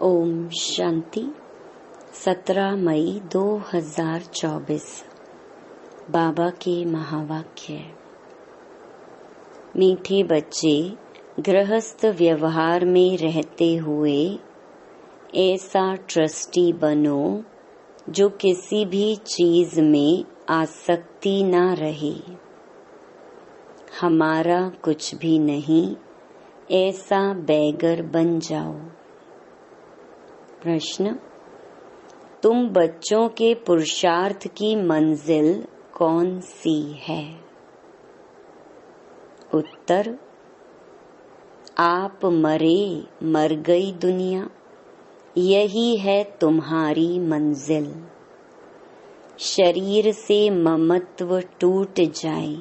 ओम शांति। 17 मई 2024 बाबा के महावाक्य। मीठे बच्चे, गृहस्थ व्यवहार में रहते हुए ऐसा ट्रस्टी बनो जो किसी भी चीज में आसक्ति ना रहे। हमारा कुछ भी नहीं, ऐसा बैगर बन जाओ। प्रश्न: तुम बच्चों के पुरुषार्थ की मंजिल कौन सी है? उत्तर: आप मर गई दुनिया, यही है तुम्हारी मंजिल। शरीर से ममत्व टूट जाए,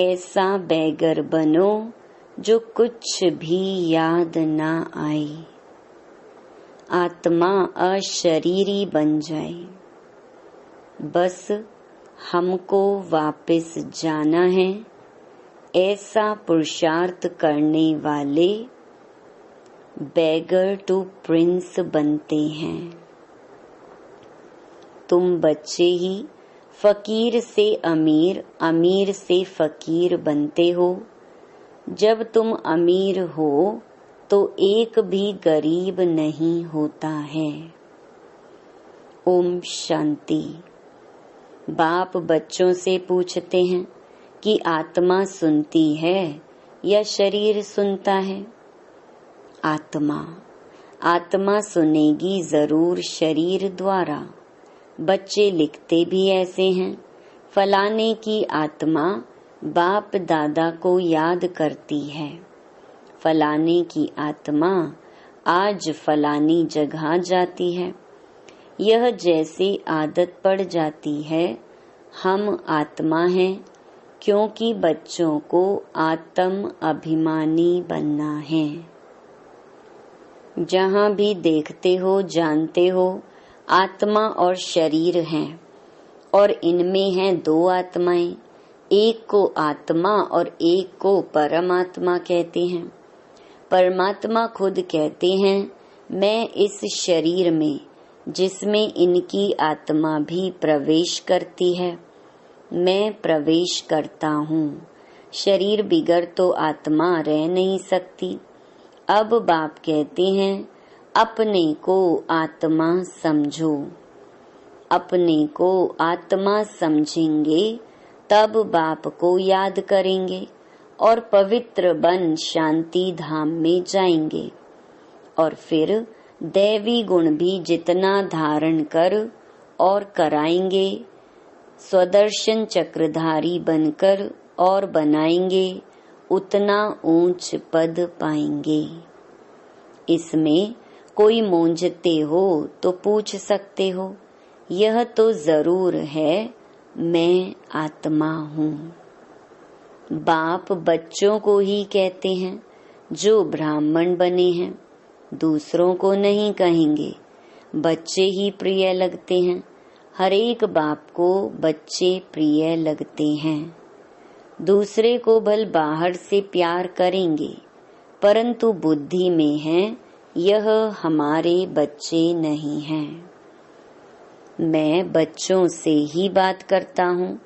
ऐसा बैगर बनो जो कुछ भी याद ना आए। आत्मा अशरीरी बन जाए। बस हमको वापस जाना है, ऐसा पुरुषार्थ करने वाले बैगर टू प्रिंस बनते हैं। तुम बच्चे ही फकीर से अमीर, अमीर से फकीर बनते हो। जब तुम अमीर हो तो एक भी गरीब नहीं होता है। ओम शांति। बाप बच्चों से पूछते हैं कि आत्मा सुनती है या शरीर सुनता है? आत्मा सुनेगी जरूर शरीर द्वारा। बच्चे लिखते भी ऐसे हैं, फलाने की आत्मा बाप दादा को याद करती है। फलाने की आत्मा आज फलानी जगह जाती है। यह जैसे आदत पड़ जाती है। हम आत्मा हैं क्योंकि बच्चों को आत्म अभिमानी बनना है। जहाँ भी देखते हो जानते हो आत्मा और शरीर हैं, और इनमें हैं दो आत्माएं। एक को आत्मा और एक को परमात्मा कहते हैं। परमात्मा खुद कहते हैं, मैं इस शरीर में जिसमें इनकी आत्मा भी प्रवेश करती है, मैं प्रवेश करता हूँ। शरीर बिगर तो आत्मा रह नहीं सकती। अब बाप कहते हैं, अपने को आत्मा समझो। अपने को आत्मा समझेंगे तब बाप को याद करेंगे और पवित्र बन शांति धाम में जाएंगे। और फिर दैवी गुण भी जितना धारण कर और कराएंगे, स्वदर्शन चक्रधारी बनकर और बनाएंगे, उतना ऊंच पद पाएंगे। इसमें कोई मूंझते हो तो पूछ सकते हो, यह तो जरूर है मैं आत्मा हूँ। बाप बच्चों को ही कहते हैं जो ब्राह्मण बने हैं, दूसरों को नहीं कहेंगे। बच्चे ही प्रिय लगते हैं। हर एक बाप को बच्चे प्रिय लगते हैं। दूसरे को भल बाहर से प्यार करेंगे, परंतु बुद्धि में है यह हमारे बच्चे नहीं हैं। मैं बच्चों से ही बात करता हूँ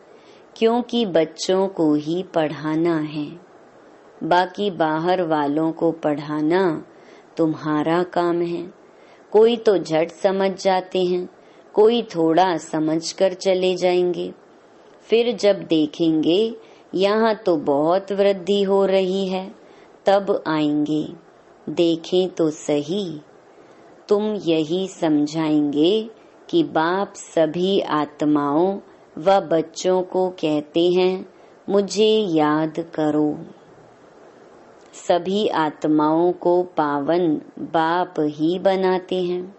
क्योंकि बच्चों को ही पढ़ाना है। बाकी बाहर वालों को पढ़ाना तुम्हारा काम है। कोई तो झट समझ जाते हैं, कोई थोड़ा समझकर चले जाएंगे। फिर जब देखेंगे यहाँ तो बहुत वृद्धि हो रही है, तब आएंगे। देखें तो सही। तुम यही समझाएंगे कि बाप सभी आत्माओं व बच्चों को कहते हैं, मुझे याद करो। सभी आत्माओं को पावन बाप ही बनाते हैं।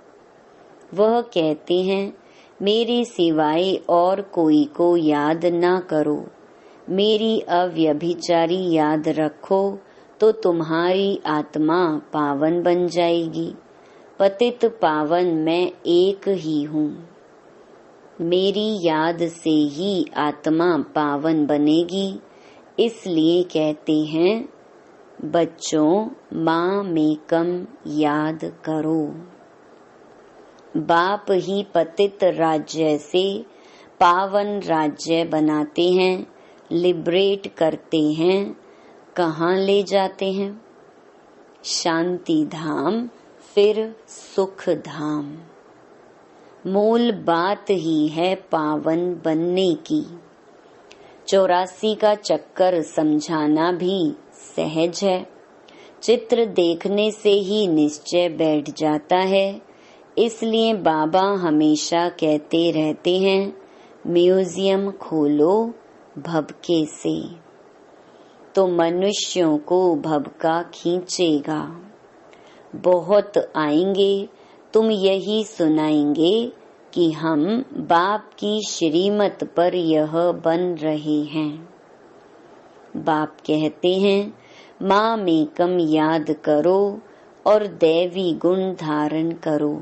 वह कहते हैं, मेरे सिवाय और कोई को याद ना करो। मेरी अव्यभिचारी याद रखो तो तुम्हारी आत्मा पावन बन जाएगी। पतित पावन मैं एक ही हूँ। मेरी याद से ही आत्मा पावन बनेगी। इसलिए कहते हैं, बच्चों, माँ मेकम याद करो। बाप ही पतित राज्य से पावन राज्य बनाते हैं, लिबरेट करते हैं, कहाँ ले जाते हैं? शांति धाम, फिर सुख धाम। मूल बात ही है पावन बनने की। 84 का चक्कर समझाना भी सहज है। चित्र देखने से ही निश्चय बैठ जाता है। इसलिए बाबा हमेशा कहते रहते हैं, म्यूजियम खोलो भभके से, तो मनुष्यों को भभका खींचेगा। बहुत आएंगे, तुम यही सुनाएंगे कि हम बाप की श्रीमत पर यह बन रहे हैं। बाप कहते हैं, माँ मेकम याद करो और दैवी गुण धारण करो।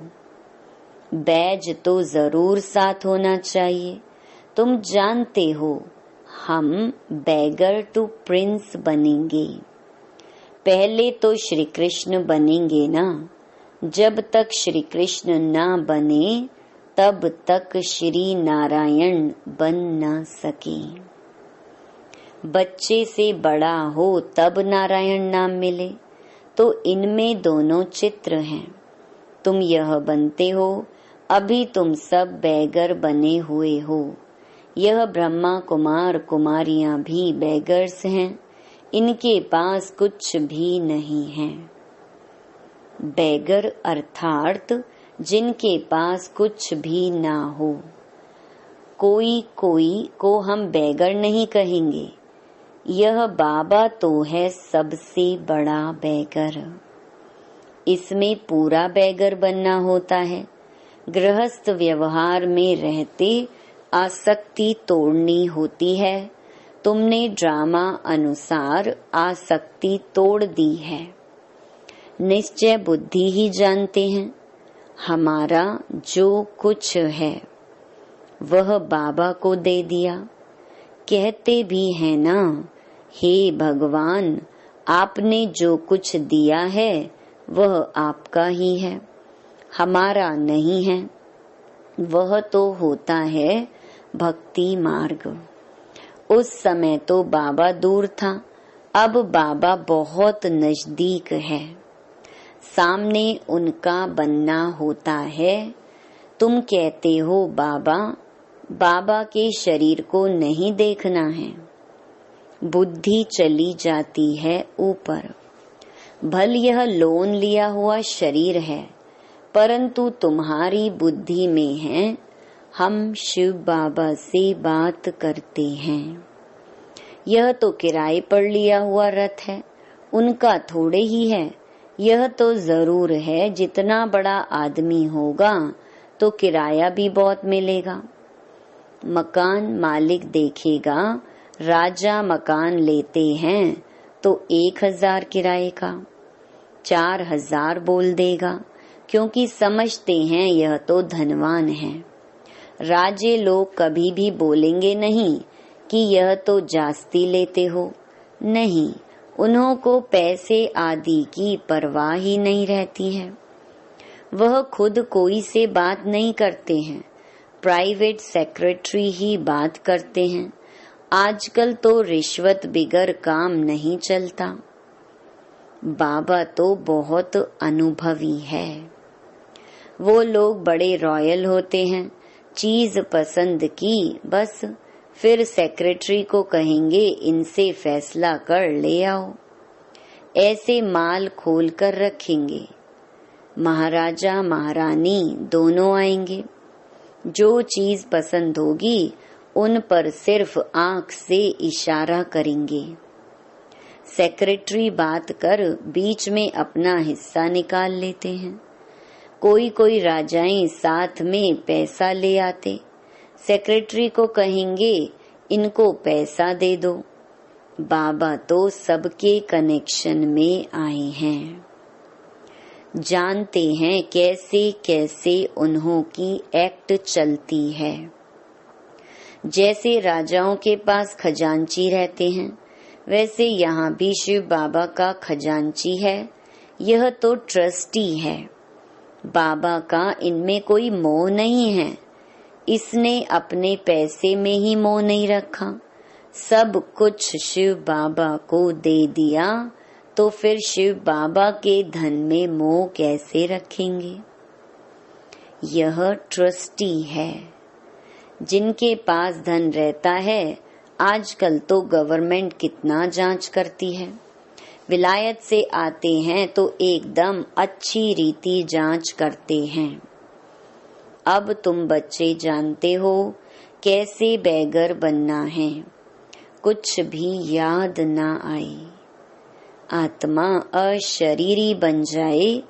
बैज तो जरूर साथ होना चाहिए। तुम जानते हो हम बैगर टू प्रिंस बनेंगे। पहले तो श्री कृष्ण बनेंगे ना। जब तक श्री कृष्ण ना बने तब तक श्री नारायण बन ना सके। बच्चे से बड़ा हो तब नारायण नाम मिले, तो इनमें दोनों चित्र हैं। तुम यह बनते हो, अभी तुम सब बैगर बने हुए हो। यह ब्रह्मा कुमार कुमारियां भी बैगर्स हैं, इनके पास कुछ भी नहीं है। बैगर अर्थात जिनके पास कुछ भी ना हो। कोई को हम बैगर नहीं कहेंगे। यह बाबा तो है सबसे बड़ा बैगर। इसमें पूरा बैगर बनना होता है। गृहस्थ व्यवहार में रहते आसक्ति तोड़नी होती है। तुमने ड्रामा अनुसार आसक्ति तोड़ दी है। निश्चय बुद्धि ही जानते हैं, हमारा जो कुछ है वह बाबा को दे दिया। कहते भी है ना, हे भगवान, आपने जो कुछ दिया है वह आपका ही है, हमारा नहीं है। वह तो होता है भक्ति मार्ग। उस समय तो बाबा दूर था, अब बाबा बहुत नजदीक है। सामने उनका बनना होता है। तुम कहते हो बाबा, बाबा के शरीर को नहीं देखना है। बुद्धि चली जाती है ऊपर। भल यह लोन लिया हुआ शरीर है, परंतु तुम्हारी बुद्धि में है हम शिव बाबा से बात करते हैं। यह तो किराए पर लिया हुआ रथ है, उनका थोड़े ही है। यह तो जरूर है जितना बड़ा आदमी होगा तो किराया भी बहुत मिलेगा। मकान मालिक देखेगा राजा मकान लेते हैं तो 1000 किराए का 4000 बोल देगा, क्योंकि समझते हैं यह तो धनवान है। राजे लोग कभी भी बोलेंगे नहीं कि यह तो जास्ती लेते हो। नहीं, उन्हों को पैसे आदि की परवाह ही नहीं रहती है। वह खुद कोई से बात नहीं करते हैं, प्राइवेट सेक्रेटरी ही बात करते हैं। आजकल तो रिश्वत बिगर काम नहीं चलता। बाबा तो बहुत अनुभवी है। वो लोग बड़े रॉयल होते हैं। चीज पसंद की, बस फिर सेक्रेटरी को कहेंगे इनसे फैसला कर ले आओ। ऐसे माल खोल कर रखेंगे। महाराजा महारानी दोनों आएंगे। जो चीज पसंद होगी उन पर सिर्फ आंख से इशारा करेंगे। सेक्रेटरी बात कर बीच में अपना हिस्सा निकाल लेते हैं। कोई राजाएं साथ में पैसा ले आते। सेक्रेटरी को कहेंगे इनको पैसा दे दो। बाबा तो सबके कनेक्शन में आए हैं, जानते हैं कैसे कैसे उन्हों की एक्ट चलती है। जैसे राजाओं के पास खजांची रहते हैं, वैसे यहाँ भी शिव बाबा का खजांची है, यह तो ट्रस्टी है। बाबा का इनमें कोई मोह नहीं है। इसने अपने पैसे में ही मोह नहीं रखा, सब कुछ शिव बाबा को दे दिया, तो फिर शिव बाबा के धन में मोह कैसे रखेंगे। यह ट्रस्टी है। जिनके पास धन रहता है, आजकल तो गवर्नमेंट कितना जांच करती है। विलायत से आते हैं तो एकदम अच्छी रीति जांच करते हैं। अब तुम बच्चे जानते हो कैसे बैगर बनना है, कुछ भी याद ना आए। आत्मा अशरीरी बन जाए,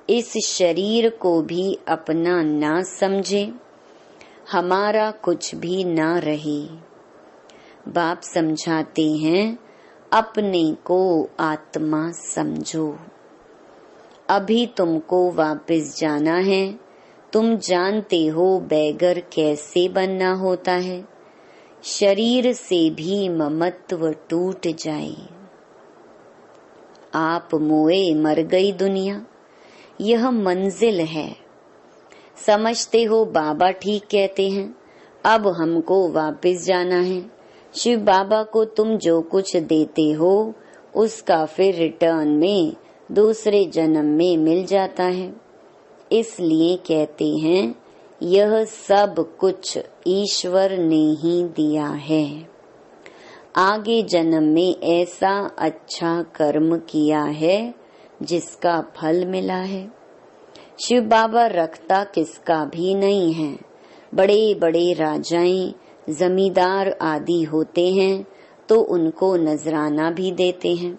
इस शरीर को भी अपना ना समझे, हमारा कुछ भी ना रहे। बाप समझाते हैं, अपने को आत्मा समझो। अभी तुमको वापस जाना है। तुम जानते हो बैगर कैसे बनना होता है। शरीर से भी ममत्व टूट जाए। आप मोए मर गई दुनिया, यह मंजिल है। समझते हो बाबा ठीक कहते हैं। अब हमको वापस जाना है। शिव बाबा को तुम जो कुछ देते हो, उसका फिर रिटर्न में दूसरे जन्म में मिल जाता है। इसलिए कहते हैं, यह सब कुछ ईश्वर ने ही दिया है। आगे जन्म में ऐसा अच्छा कर्म किया है जिसका फल मिला है। शिव बाबा रखता किसका भी नहीं है। बड़े बड़े राजाएं, जमींदार आदि होते हैं तो उनको नजराना भी देते हैं।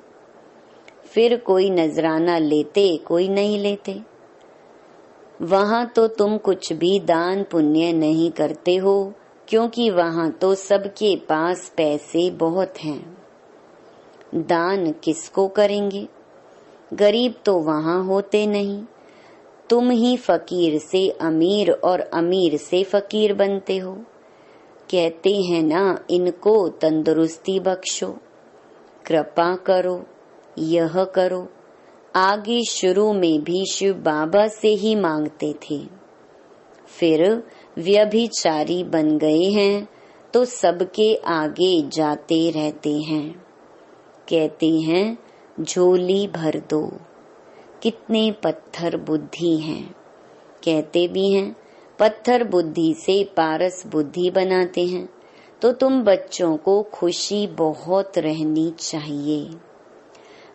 फिर कोई नजराना लेते, कोई नहीं लेते। वहां तो तुम कुछ भी दान पुण्य नहीं करते हो, क्योंकि वहां तो सबके पास पैसे बहुत हैं। दान किसको करेंगे? गरीब तो वहां होते नहीं। तुम ही फकीर से अमीर और अमीर से फकीर बनते हो। कहते हैं ना, इनको तंदुरुस्ती बख्शो, कृपा करो, यह करो। आगे शुरू में भी शिव बाबा से ही मांगते थे। फिर व्यभिचारी बन गए हैं तो सबके आगे जाते रहते हैं। कहते हैं, झोली भर दो। कितने पत्थर बुद्धि हैं। कहते भी हैं, पत्थर बुद्धि से पारस बुद्धि बनाते हैं। तो तुम बच्चों को खुशी बहुत रहनी चाहिए।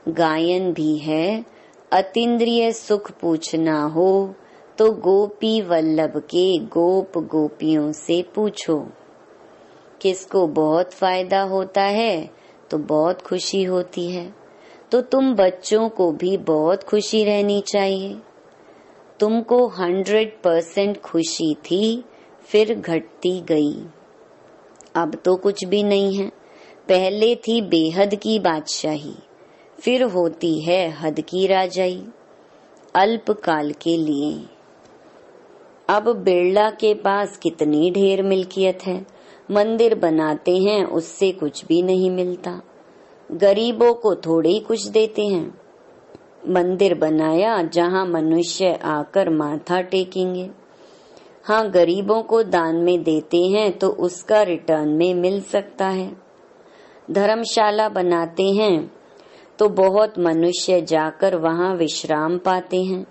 गायन भी है, अतीन्द्रिय सुख पूछना हो तो गोपी वल्लभ के गोप गोपियों से पूछो। किसको बहुत फायदा होता है तो बहुत खुशी होती है। तो तुम बच्चों को भी बहुत खुशी रहनी चाहिए। तुमको 100% खुशी थी, फिर घटती गई। अब तो कुछ भी नहीं है। पहले थी बेहद की बादशाही, फिर होती है हद की राजाई, अल्पकाल के लिए। अब बिरला के पास कितनी ढेर मिल्कियत है। मंदिर बनाते हैं, उससे कुछ भी नहीं मिलता। गरीबों को थोड़े ही कुछ देते हैं। मंदिर बनाया जहां मनुष्य आकर माथा टेकेंगे। हाँ, गरीबों को दान में देते हैं तो उसका रिटर्न में मिल सकता है। धर्मशाला बनाते हैं तो बहुत मनुष्य जाकर वहां विश्राम पाते हैं,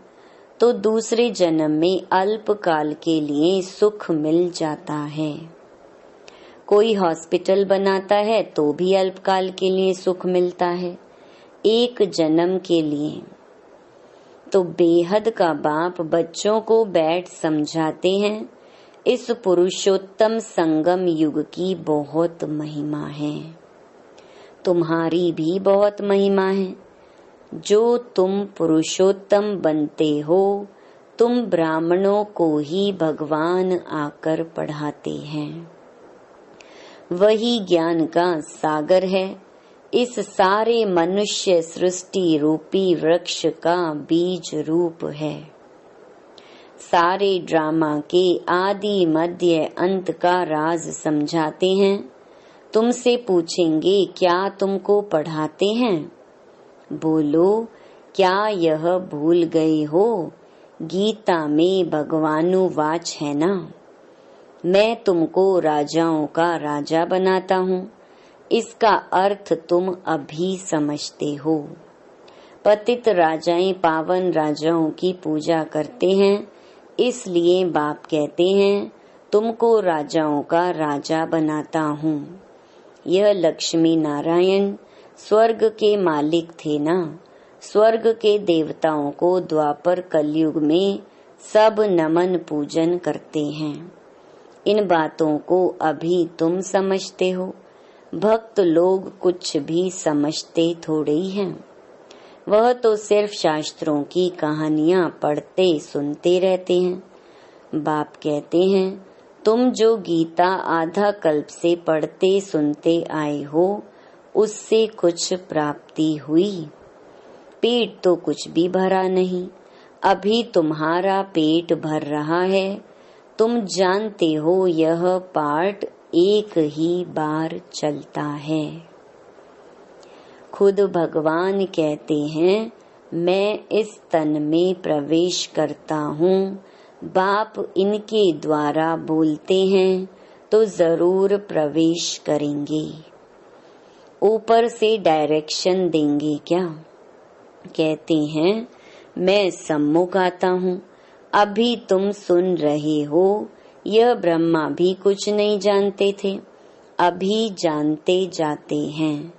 तो दूसरे जन्म में अल्पकाल के लिए सुख मिल जाता है। कोई हॉस्पिटल बनाता है तो भी अल्पकाल के लिए सुख मिलता है, एक जन्म के लिए। तो बेहद का बाप बच्चों को बैठ समझाते हैं, इस पुरुषोत्तम संगम युग की बहुत महिमा है। तुम्हारी भी बहुत महिमा है। जो तुम पुरुषोत्तम बनते हो, तुम ब्राह्मणों को ही भगवान आकर पढ़ाते हैं। वही ज्ञान का सागर है। इस सारे मनुष्य सृष्टि रूपी वृक्ष का बीज रूप है। सारे ड्रामा के आदि मध्य अंत का राज समझाते हैं। तुमसे पूछेंगे क्या तुमको पढ़ाते हैं? बोलो क्या यह भूल गए हो, गीता में भगवानुवाच है ना, मैं तुमको राजाओं का राजा बनाता हूँ। इसका अर्थ तुम अभी समझते हो। पतित राजाएं पावन राजाओं की पूजा करते हैं, इसलिए बाप कहते हैं तुमको राजाओं का राजा बनाता हूँ। यह लक्ष्मी नारायण स्वर्ग के मालिक थे ना। स्वर्ग के देवताओं को द्वापर कलयुग में सब नमन पूजन करते हैं। इन बातों को अभी तुम समझते हो। भक्त लोग कुछ भी समझते थोड़े ही हैं। वह तो सिर्फ शास्त्रों की कहानियां पढ़ते सुनते रहते हैं। बाप कहते हैं तुम जो गीता आधा कल्प से पढ़ते सुनते आए हो, उससे कुछ प्राप्ति हुई? पेट तो कुछ भी भरा नहीं। अभी तुम्हारा पेट भर रहा है। तुम जानते हो यह पार्ट एक ही बार चलता है। खुद भगवान कहते हैं मैं इस तन में प्रवेश करता हूँ। बाप इनके द्वारा बोलते हैं तो जरूर प्रवेश करेंगे। ऊपर से डायरेक्शन देंगे क्या? कहते हैं मैं सम्मुख आता हूँ। अभी तुम सुन रहे हो। यह ब्रह्मा भी कुछ नहीं जानते थे, अभी जानते जाते हैं।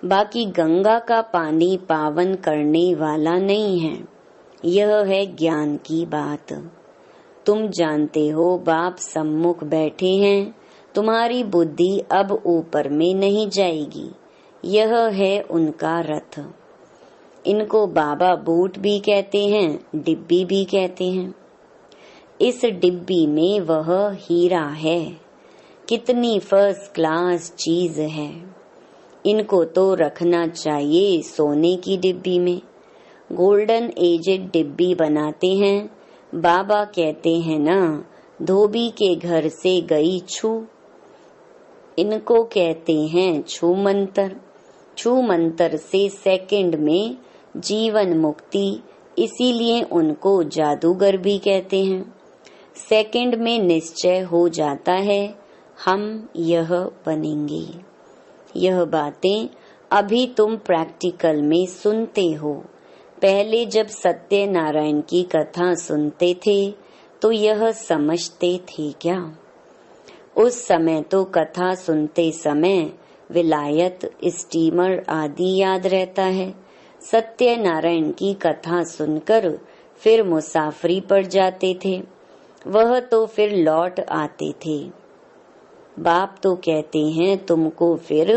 बाकी गंगा का पानी पावन करने वाला नहीं है, यह है ज्ञान की बात। तुम जानते हो बाप सम्मुख बैठे हैं, तुम्हारी बुद्धि अब ऊपर में नहीं जाएगी। यह है उनका रथ। इनको बाबा बूट भी कहते हैं, डिब्बी भी कहते हैं। इस डिब्बी में वह हीरा है। कितनी फर्स्ट क्लास चीज है। इनको तो रखना चाहिए सोने की डिब्बी में। गोल्डन एजेड डिब्बी बनाते हैं। बाबा कहते हैं ना, धोबी के घर से गई छू। इनको कहते हैं छू मंतर। छू मंतर से सेकंड में जीवन मुक्ति, इसीलिए उनको जादूगर भी कहते हैं। सेकंड में निश्चय हो जाता है हम यह बनेंगे। यह बातें अभी तुम प्रैक्टिकल में सुनते हो। पहले जब सत्यनारायण की कथा सुनते थे तो यह समझते थे क्या? उस समय तो कथा सुनते समय विलायत, स्टीमर आदि याद रहता है। सत्यनारायण की कथा सुनकर फिर मुसाफरी पर जाते थे, वह तो फिर लौट आते थे। बाप तो कहते हैं तुमको फिर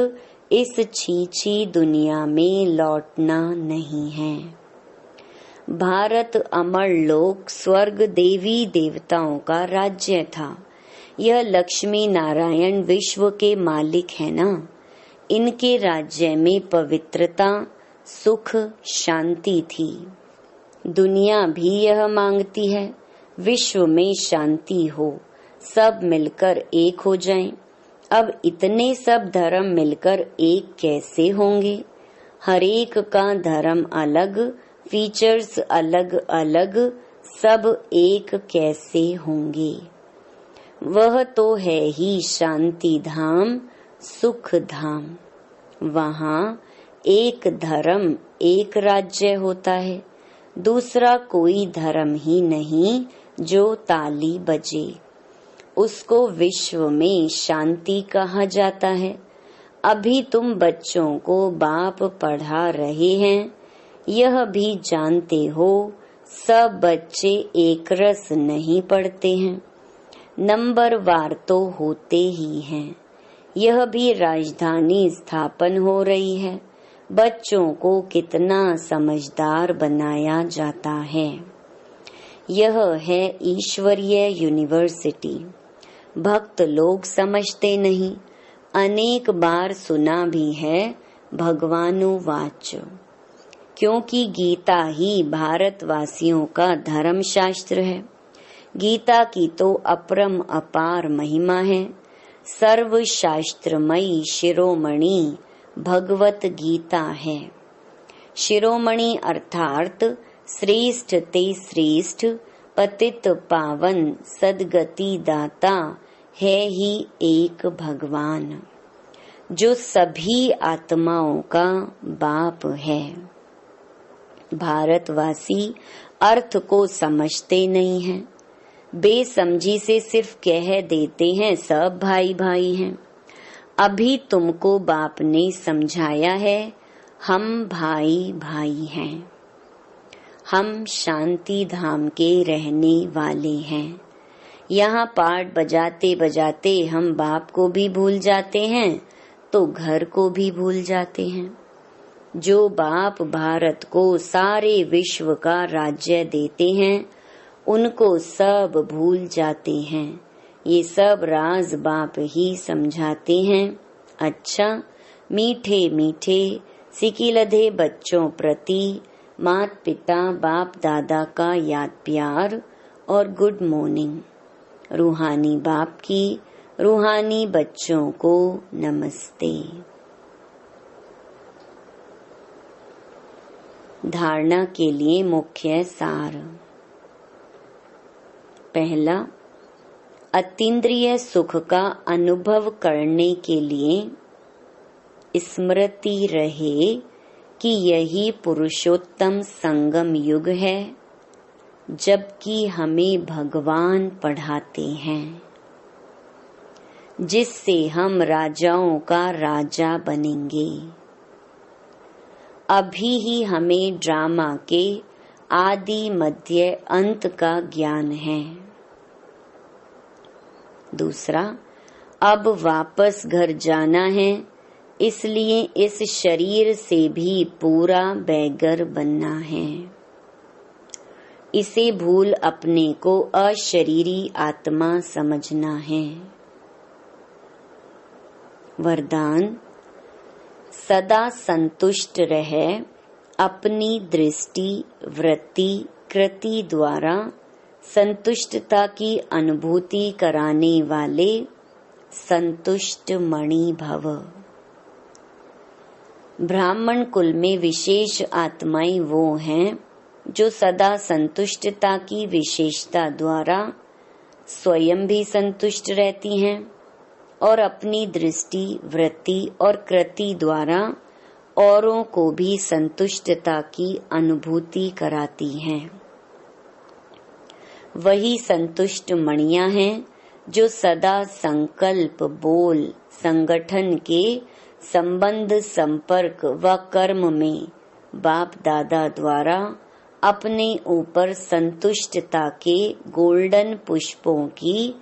इस छीछी दुनिया में लौटना नहीं है। भारत अमर लोक स्वर्ग देवी देवताओं का राज्य था। यह लक्ष्मी नारायण विश्व के मालिक है ना। इनके राज्य में पवित्रता, सुख, शांति थी। दुनिया भी यह मांगती है विश्व में शांति हो, सब मिलकर एक हो जाएं। अब इतने सब धर्म मिलकर एक कैसे होंगे? हर एक का धर्म अलग, फीचर्स अलग अलग, सब एक कैसे होंगे? वह तो है ही शांति धाम, सुख धाम। वहाँ एक धर्म, एक राज्य होता है, दूसरा कोई धर्म ही नहीं जो ताली बजे। उसको विश्व में शांति कहा जाता है। अभी तुम बच्चों को बाप पढ़ा रहे हैं, यह भी जानते हो सब बच्चे एक रस नहीं पढ़ते हैं, नंबर वार तो होते ही हैं। यह भी राजधानी स्थापन हो रही है। बच्चों को कितना समझदार बनाया जाता है। यह है ईश्वरीय यूनिवर्सिटी। भक्त लोग समझते नहीं। अनेक बार सुना भी है भगवानुवाच, क्योंकि गीता ही भारतवासियों का धर्म शास्त्र है। गीता की तो अपरम अपार महिमा है। सर्वशास्त्रमयी शिरोमणि भगवत गीता है। शिरोमणि अर्थात श्रेष्ठ ते श्रेष्ठ पतित पावन सदगति दाता है ही एक भगवान, जो सभी आत्माओं का बाप है। भारतवासी अर्थ को समझते नहीं हैं, बेसमझी से सिर्फ कह देते हैं सब भाई भाई हैं। अभी तुमको बाप ने समझाया है, हम भाई भाई हैं। हम शांति धाम के रहने वाले हैं। यहाँ पाठ बजाते बजाते हम बाप को भी भूल जाते हैं तो घर को भी भूल जाते हैं। जो बाप भारत को सारे विश्व का राज्य देते हैं, उनको सब भूल जाते हैं। ये सब राज बाप ही समझाते हैं। अच्छा, मीठे मीठे सिकिलधे बच्चों प्रति माता पिता बाप दादा का याद प्यार और गुड मॉर्निंग। रूहानी बाप की रूहानी बच्चों को नमस्ते। धारणा के लिए मुख्य सार। पहला, अतीन्द्रिय सुख का अनुभव करने के लिए स्मृति रहे कि यही पुरुषोत्तम संगम युग है, जबकि हमें भगवान पढ़ाते हैं, जिससे हम राजाओं का राजा बनेंगे। अभी ही हमें ड्रामा के आदि मध्य अंत का ज्ञान है। दूसरा, अब वापस घर जाना है, इसलिए इस शरीर से भी पूरा बैगर बनना है। इसे भूल अपने को अशरीरी आत्मा समझना है। वरदान, सदा संतुष्ट रहे, अपनी दृष्टि वृत्ति कृति द्वारा संतुष्टता की अनुभूति कराने वाले संतुष्ट मणि भव। ब्राह्मण कुल में विशेष आत्माएं वो हैं जो सदा संतुष्टता की विशेषता द्वारा स्वयं भी संतुष्ट रहती हैं और अपनी दृष्टि वृत्ति और कृति द्वारा औरों को भी संतुष्टता की अनुभूति कराती हैं। वही संतुष्ट मणियां हैं जो सदा संकल्प बोल संगठन के संबंध संपर्क व कर्म में बाप दादा द्वारा अपने ऊपर संतुष्टता के गोल्डन पुष्पों की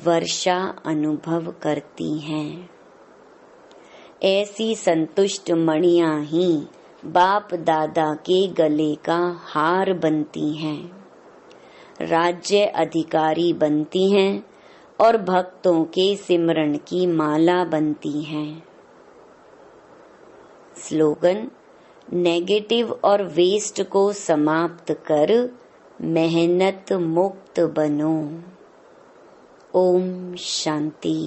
वर्षा अनुभव करती हैं। ऐसी संतुष्ट मणियां ही बाप दादा के गले का हार बनती हैं, राज्य अधिकारी बनती हैं और भक्तों के सिमरन की माला बनती हैं। स्लोगन, नेगेटिव और वेस्ट को समाप्त कर मेहनत मुक्त बनो। ओम शांति।